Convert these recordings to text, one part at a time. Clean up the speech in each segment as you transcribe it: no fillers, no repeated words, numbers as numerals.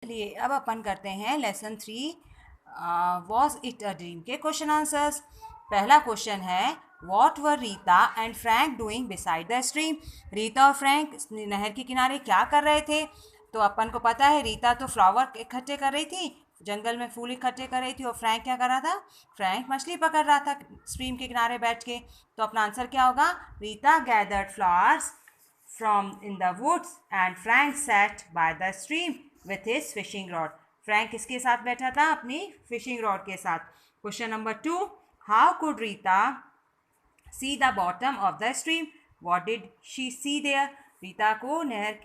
चलिए अब अपन करते हैं lesson 3 was it a dream के क्वेश्चन आंसर्स। पहला क्वेश्चन है what were Rita and Frank doing beside the stream. Rita और फ्रैंक नहर के किनारे क्या कर रहे थे? तो अपन को पता है रीता तो फ्लावर इकट्ठे कर रही थी, जंगल में फूल इकट्ठे कर रही थी, और फ्रैंक क्या कर रहा था? फ्रैंक मछली पकड़ रहा था स्ट्रीम के किनारे बैठ के। तो अपना आंसर क्या होगा? Rita gathered flowers from in the woods and Frank sat by the stream with his fishing rod. Frank किसके साथ बैठा था? अपनी फिशिंग रॉड के साथ। Question number 2, how could Rita see the bottom of the stream? What did she see there? Rita को नहर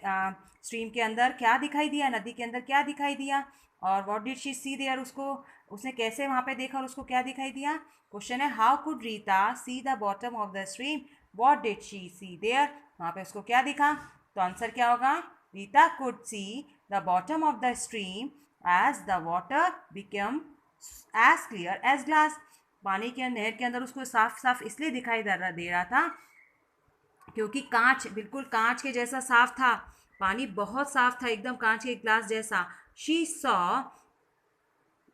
stream के अंदर क्या दिखाई दिया, नदी के अंदर क्या दिखाई दिया? और what did she see there, उसको उसने कैसे वहाँ पे देखा और उसको क्या दिखाई दिया? क्वेश्चन है how could Rita see the bottom of the stream, what did she see there? वहाँ पे उसको क्या दिखा? तो आंसर क्या होगा? Rita could see the bottom of the stream as the water become as clear as glass. पानी के नहर के अंदर उसको साफ साफ इसलिए दिखाई दे रहा था क्योंकि कांच, बिल्कुल कांच के जैसा साफ था, पानी बहुत साफ था, एकदम कांच के ग्लास जैसा। She saw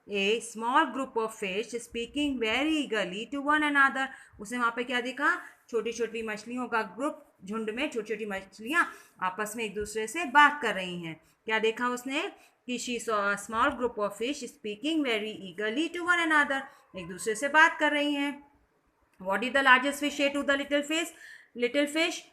a small group of fish speaking very eagerly to one another. उसे वहाँ पे क्या देखा? छोटी छोटी मछलियों का ग्रुप, झुंड में छोटी छोटी मछलियाँ आपस में एक दूसरे से बात कर रही हैं। क्या देखा उसने? कि she saw a small group of fish speaking very eagerly to one another, एक दूसरे से बात कर रही हैं। What is the largest fish से to the little fish? Little fish,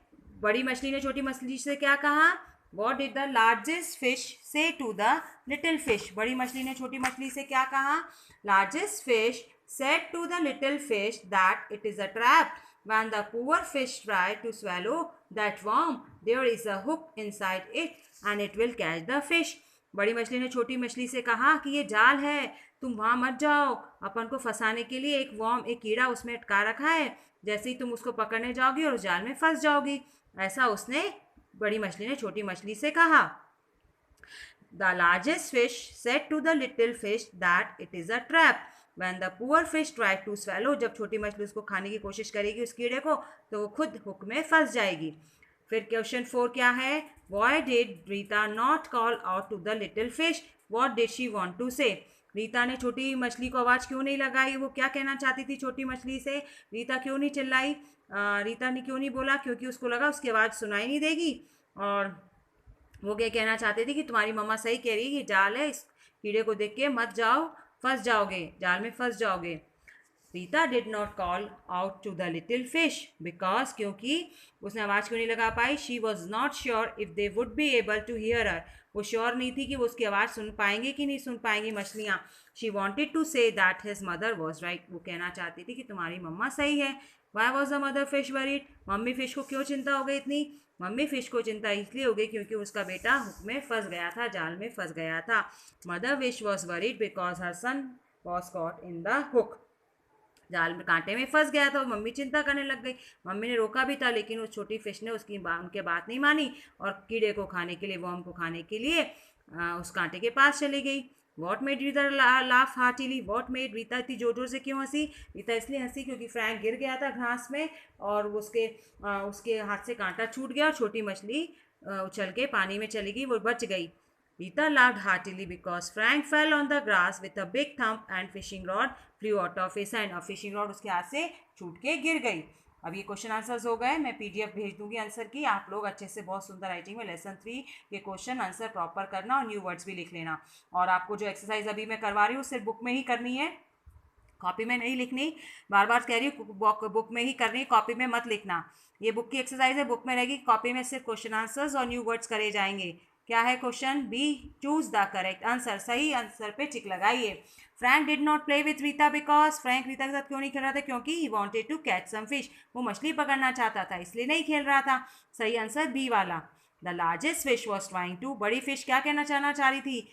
बड़ी मछली ने छोटी मछली से क्या कहा? What did the largest fish से टू द लिटिल फिश? बड़ी मछली ने छोटी मछली से क्या कहा? Largest fish said to the little fish that it is a trap. When the poor fish tried to swallow that worm, there is a hook inside it and it will catch the fish. बड़ी मछली ने छोटी मछली से कहा कि ये जाल है, तुम वहाँ मत जाओ, अपन को फंसाने के लिए एक वर्म, एक कीड़ा उसमें अटका रखा है, जैसे ही तुम उसको पकड़ने जाओगी और उस जाल में फंस जाओगी। ऐसा उसने, बड़ी मछली ने छोटी मछली से कहा। The largest fish said to the little fish that it is a trap. When the poor fish tried to swallow, जब छोटी मछली उसको खाने की कोशिश करेगी उस कीड़े को, तो वो खुद हुक में फंस जाएगी। फिर क्वेश्चन 4 क्या है? Why did Rita not call out to the little fish? What did she want to say? Rita ने छोटी मछली को आवाज़ क्यों नहीं लगाई? वो क्या कहना चाहती थी छोटी मछली से? रीता क्यों नहीं चिल्लाई? रीता ने क्यों नहीं बोला? क्योंकि उसको लगा उसकी आवाज़ सुनाई नहीं देगी, और वो क्या कहना चाहते थे कि तुम्हारी मम्मा सही कह रही है कि जाल है, इस कीड़े को देख के मत जाओ, फंस जाओगे, जाल में फंस जाओगे। Rita did not call out to the little fish because, क्योंकि उसने आवाज़ क्यों नहीं लगा पाई? She was not sure if they would be able to hear her. वो श्योर नहीं थी कि वो उसकी आवाज़ सुन पाएंगे कि नहीं सुन पाएंगी मछलियाँ। She wanted to say that his mother was right. वो कहना चाहती थी कि तुम्हारी मम्मा सही है। Why was the mother fish worried? Mummy fish को क्यों चिंता हो गई इतनी? मम्मी फिश को चिंता इसलिए हो गई क्योंकि उसका बेटा हुक में फंस गया था, जाल में फंस गया था। Mother fish was worried because her son was caught in the hook. जाल में, कांटे में फंस गया था, मम्मी चिंता करने लग गई। मम्मी ने रोका भी था, लेकिन उस छोटी फिश ने उनके बात नहीं मानी और कीड़े को खाने के लिए, वर्म को खाने के लिए उस कांटे के पास चली गई। What made Rita laugh heartily? What made Rita इतनी जोर जोर से क्यों हंसी? रीता इसलिए हंसी क्योंकि फ्रैंक गिर गया था घास में और उसके हाथ से कांटा छूट गया और छोटी मछली उछल के पानी में चली गई, वो बच गई। Rita laughed heartily because Frank fell on the grass with a big thump and fishing rod flew out of his hand. और फिशिंग रॉड उसके हाथ से छूट के गिर गई। अब ये क्वेश्चन आंसर्स हो गए। मैं पीडीएफ भेज दूंगी आंसर की, आप लोग अच्छे से बहुत सुंदर राइटिंग में लेसन 3 के क्वेश्चन आंसर प्रॉपर करना और न्यू वर्ड्स भी लिख लेना। और आपको जो एक्सरसाइज अभी मैं करवा रही हूँ सिर्फ बुक में ही करनी है, कॉपी में नहीं लिखनी। बार बार कह रही हूँ बुक में ही करनी, कॉपी में मत लिखना। ये बुक की एक्सरसाइज है, बुक में रहेगी, कॉपी में सिर्फ क्वेश्चन आंसर्स और न्यू वर्ड्स करे जाएंगे। क्या है question? B, choose the correct answer, सही आंसर पे टिक लगाइए। Frank did not play with Rita because, Frank Rita के साथ क्यों नहीं खेल रहा था? क्योंकि he wanted to catch some fish, वो मछली पकड़ना चाहता था, इसलिए नहीं खेल रहा था। सही आंसर बी वाला। The largest fish was trying to, बड़ी फिश क्या कहना चाह रही थी?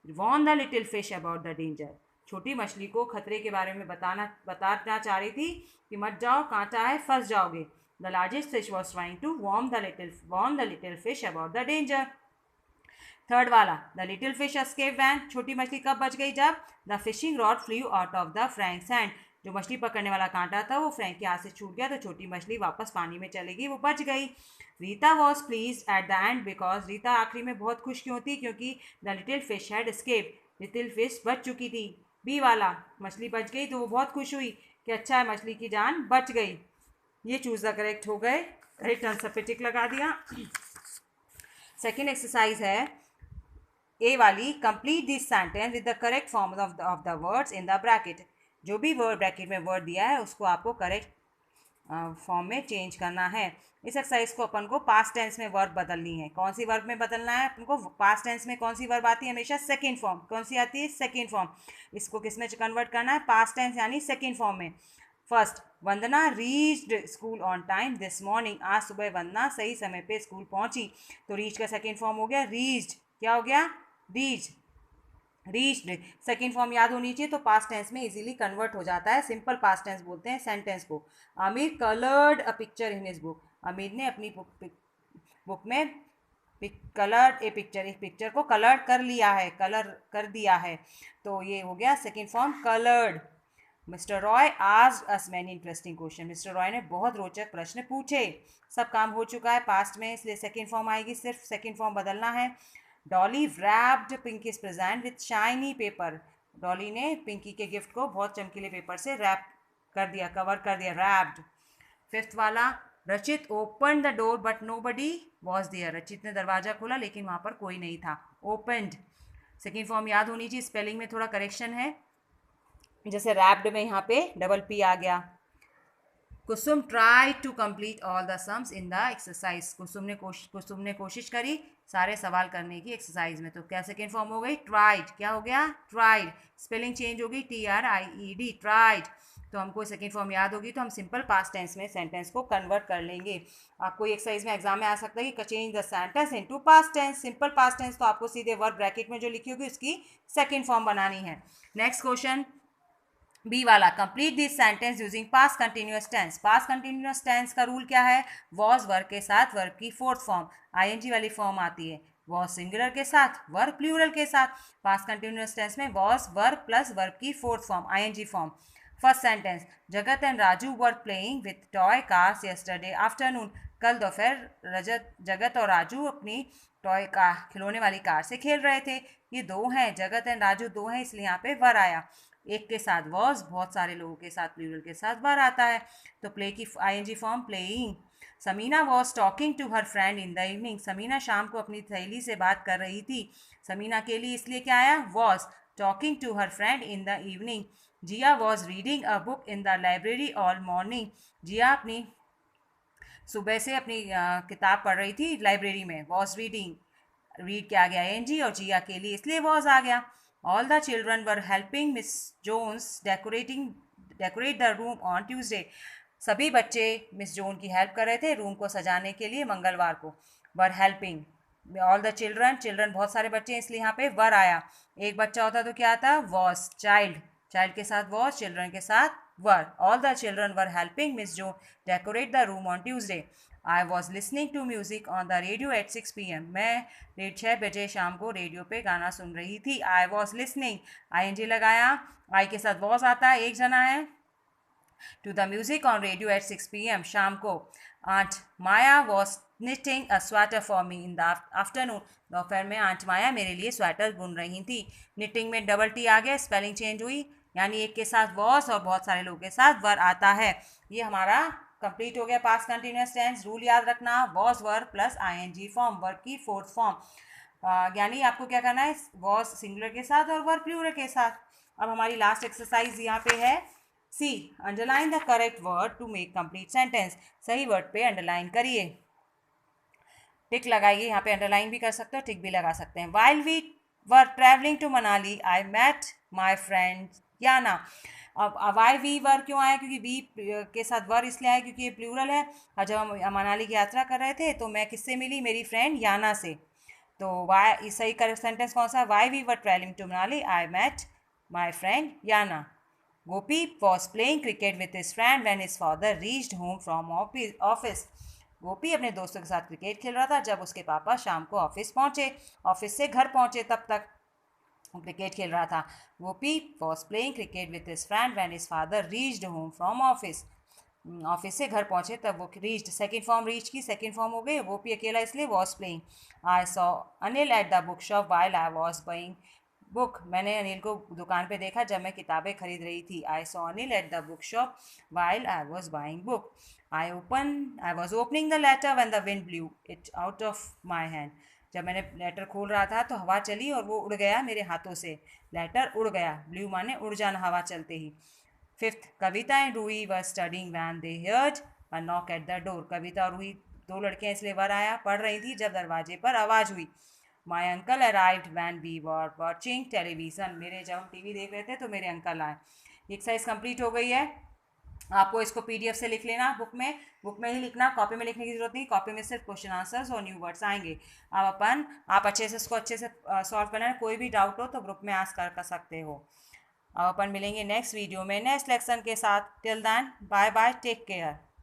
Warn the little fish about the danger, छोटी मछली को खतरे के बारे में बताना चाह रही थी कि मत जाओ, कांटा है, फंस जाओगे। The largest fish was trying to warn the little fish about the danger. Third वाला, the little fish escape when, छोटी मछली कब बच गई? जब the fishing rod flew out of the Frank's hand, जो मछली पकड़ने वाला कांटा था वो फ्रैंक के हाथ से छूट गया, तो छोटी मछली वापस पानी में चली गई, वो बच गई। Rita was please at the end because Rita आखिरी में बहुत खुश क्यों थी, क्योंकि the little fish had escaped, little fish बच चुकी थी। बी वाला, मछली बच गई तो वो बहुत खुश हुई कि अच्छा है मछली की जान बच गई। ये चूज द करेक्ट हो गए, करेक्ट आंसर पे टिक लगा दिया। सेकेंड एक्सरसाइज है ए वाली, complete this sentence with the correct form of the words in the bracket. जो भी वर्ड ब्रैकेट में वर्ड दिया है उसको आपको करेक्ट फॉर्म में चेंज करना है। इस एक्सरसाइज को अपन को पास्ट टेंस में वर्ब बदलनी है। कौन सी वर्ब में बदलना है अपन को? पास्ट टेंस में कौन सी वर्ब आती है हमेशा? Second form. कौन सी आती है? Second form. इसको किस में कन्वर्ट करना है? पास्ट टेंस यानी सेकेंड फॉर्म में। First, Vandana reached school on time this morning. आज सुबह वंदना सही समय पे स्कूल पहुंची, तो रीच का सेकेंड फॉर्म हो गया रीच्ड। क्या हो गया? रीच। रीच्ड सेकेंड फॉर्म याद होनी चाहिए, तो पास्ट टेंस में इजीली कन्वर्ट हो जाता है। सिंपल पास्ट टेंस बोलते हैं सेंटेंस को। Aamir coloured a picture in his book. Aamir ने अपनी बुक में कलर्ड ए पिक्चर, एक पिक्चर को कलर कर लिया है, कलर कर दिया है, तो ये हो गया second form coloured. Mister Roy asked us many interesting question. Mister Roy ने बहुत रोचक प्रश्न पूछे। सब काम हो चुका है पास्ट में, इसलिए सेकेंड फॉर्म आएगी, सिर्फ सेकेंड फॉर्म बदलना है। Dolly wrapped pinkies present with shiny paper. Dolly ने पिंकी के गिफ्ट को बहुत चमकीले पेपर से रैप कर दिया, कवर कर दिया, रैप्ड। फिफ्थ वाला, Rachit open the door but nobody was there. Rachit ने दरवाजा खोला लेकिन वहां पर कोई नहीं था। ओपनड सेकेंड फॉर्म याद होनी चाहिए। स्पेलिंग में थोड़ा करेक्शन है, जैसे रैप्ड में यहाँ पे डबल पी आ गया। Kusum try to complete all the sums in the exercise. Kusum ने कोशिश करी सारे सवाल करने की एक्सरसाइज में, तो क्या सेकेंड फॉर्म हो गई? ट्राइड। क्या हो गया? ट्राइड। स्पेलिंग चेंज होगी, TRIED, ट्राइड। तो हमको सेकेंड फॉर्म याद होगी तो हम सिंपल पास्ट टेंस में सेंटेंस को कन्वर्ट कर लेंगे। आपको एक्सरसाइज में एग्जाम में आ सकता है कि change the sentence into past tense. Simple past tense तो आपको सीधे वर्ब ब्रैकेट में जो लिखी होगी उसकी सेकेंड फॉर्म बनानी है। नेक्स्ट क्वेश्चन बी वाला, complete this sentence using past continuous tense. Past continuous tense का रूल क्या है? वॉज वर्ब के साथ वर्ब की फोर्थ फॉर्म ING वाली फॉर्म आती है। वॉज सिंगुलर के साथ, वर्ब प्लूरल के साथ। पास्ट कंटिन्यूअस टेंस में वॉज वर्ब प्लस वर्ब की fourth form ING form. First sentence, Jagat and Raju were playing with toy cars yesterday afternoon. कल दोपहर जगत और राजू अपनी टॉय कार, खिलौने वाली कार से खेल रहे थे। ये दो हैं, जगत एंड राजू दो हैं, इसलिए यहाँ पे वर आया। एक के साथ वॉज, बहुत सारे लोगों के साथ प्लूरल के साथ वर आता है, तो प्ले की ING form playing. Samina was talking to her friend in the evening. Samina शाम को अपनी सहेली से बात कर रही थी। समीना के लिए इसलिए क्या आया? Was talking to her friend in the evening. Jiya was reading a book in the library all morning. Jiya अपनी सुबह से अपनी किताब पढ़ रही थी लाइब्रेरी में। वॉज रीडिंग, रीड क्या आ गया? ING, और जिया के लिए इसलिए वॉज आ गया। All the children were helping Miss Jones decorate the room on Tuesday. सभी बच्चे मिस जोन की हेल्प कर रहे थे रूम को सजाने के लिए मंगलवार को। Were helping. All the children, children बहुत सारे बच्चे हैं इसलिए यहाँ पे वर आया। एक बच्चा होता तो क्या आता? वॉज। चाइल्ड, चाइल्ड के साथ वॉज, चिल्ड्रन के साथ were. All the children were helping miss Joan decorate the room on Tuesday. I was listening to music on the radio at 6 PM। मैं 6 बजे शाम को रेडियो पे गाना सुन रही थी। आई वॉज लिसनिंग, ING लगाया, आई के साथ वॉज आता है, एक जना है। To the music on radio at 6 PM, शाम को। Aunt Maya was knitting a sweater for me in the afternoon। दोपहर में आंट माया मेरे लिए स्वेटर बुन रही थी। निटिंग में डबल T आ गया, स्पेलिंग चेंज हुई, यानी एक के साथ वॉज और बहुत सारे लोगों के साथ वर आता है। ये हमारा कंप्लीट हो गया पास्ट कंटिन्यूअस टेंस। रूल याद रखना, was verb plus ING form, verb की फोर्थ फॉर्म। यानी आपको क्या करना है? वॉज सिंगुलर के साथ और वर्ब प्लूरल के साथ। अब हमारी लास्ट एक्सरसाइज यहाँ पे है C, underline the correct word to make complete sentence. सही वर्ड पे अंडरलाइन करिए, टिक लगाइए। यहाँ पे अंडरलाइन भी कर सकते हो, टिक भी लगा सकते हैं। While we were travelling to Manali I met my friend Yana. अब वाई वी वर क्यों आया? क्योंकि वी के साथ वर इसलिए आया क्योंकि ये प्लूरल है। और जब हम मनाली की यात्रा कर रहे थे तो मैं किससे मिली? मेरी फ्रेंड याना से। तो वाई सही करेक्ट सेंटेंस कौन सा? While we were travelling to Manali I met my friend Yana. Gopi was playing cricket with his friend when his father reached home from office. Gopi अपने दोस्तों के साथ क्रिकेट खेल रहा था जब उसके पापा शाम को ऑफिस से घर पहुंचे तब तक। क्रिकेट खेल रहा था। Gopi was playing cricket with his friend when his father reached home from office. Office से घर पहुंचे तब वो रीच्ड, सेकंड फॉर्म रीच की, सेकंड फॉर्म हो गई। गोपी अकेला इसलिए was playing. I saw Anil at the book shop while I was buying book. मैंने अनिल को दुकान पे देखा जब मैं किताबें खरीद रही थी। आई saw Anil at the book shop while I was buying book. I was opening the letter when the wind blue it out of my hand. जब मैंने लेटर खोल रहा था तो हवा चली और वो उड़ गया मेरे हाथों से। लेटर उड़ गया, ब्लू माने उड़ जाना हवा चलते ही। Fifth, Kavita and Ruhi were studying when they heard a knock at the door. Kavita और रूही दो लड़कियां इसलिए बाहर आया पढ़ रही थी जब दरवाजे पर आवाज़ हुई। My uncle arrived when we were watching television. मेरे जब हम टीवी देख रहे थे तो मेरे अंकल आए। एक्सरसाइज कंप्लीट हो गई है। आपको इसको पीडीएफ से लिख लेना, बुक में ही लिखना, कॉपी में लिखने की जरूरत नहीं। कॉपी में सिर्फ क्वेश्चन आंसर्स और न्यू वर्ड्स आएंगे। आप अच्छे से इसको अच्छे से सॉल्व करना है। कोई भी डाउट हो तो ग्रुप में आस्क कर सकते हो। अब अपन मिलेंगे नेक्स्ट वीडियो में नेक्स्ट लेक्सन के साथ। Till then bye bye, take care.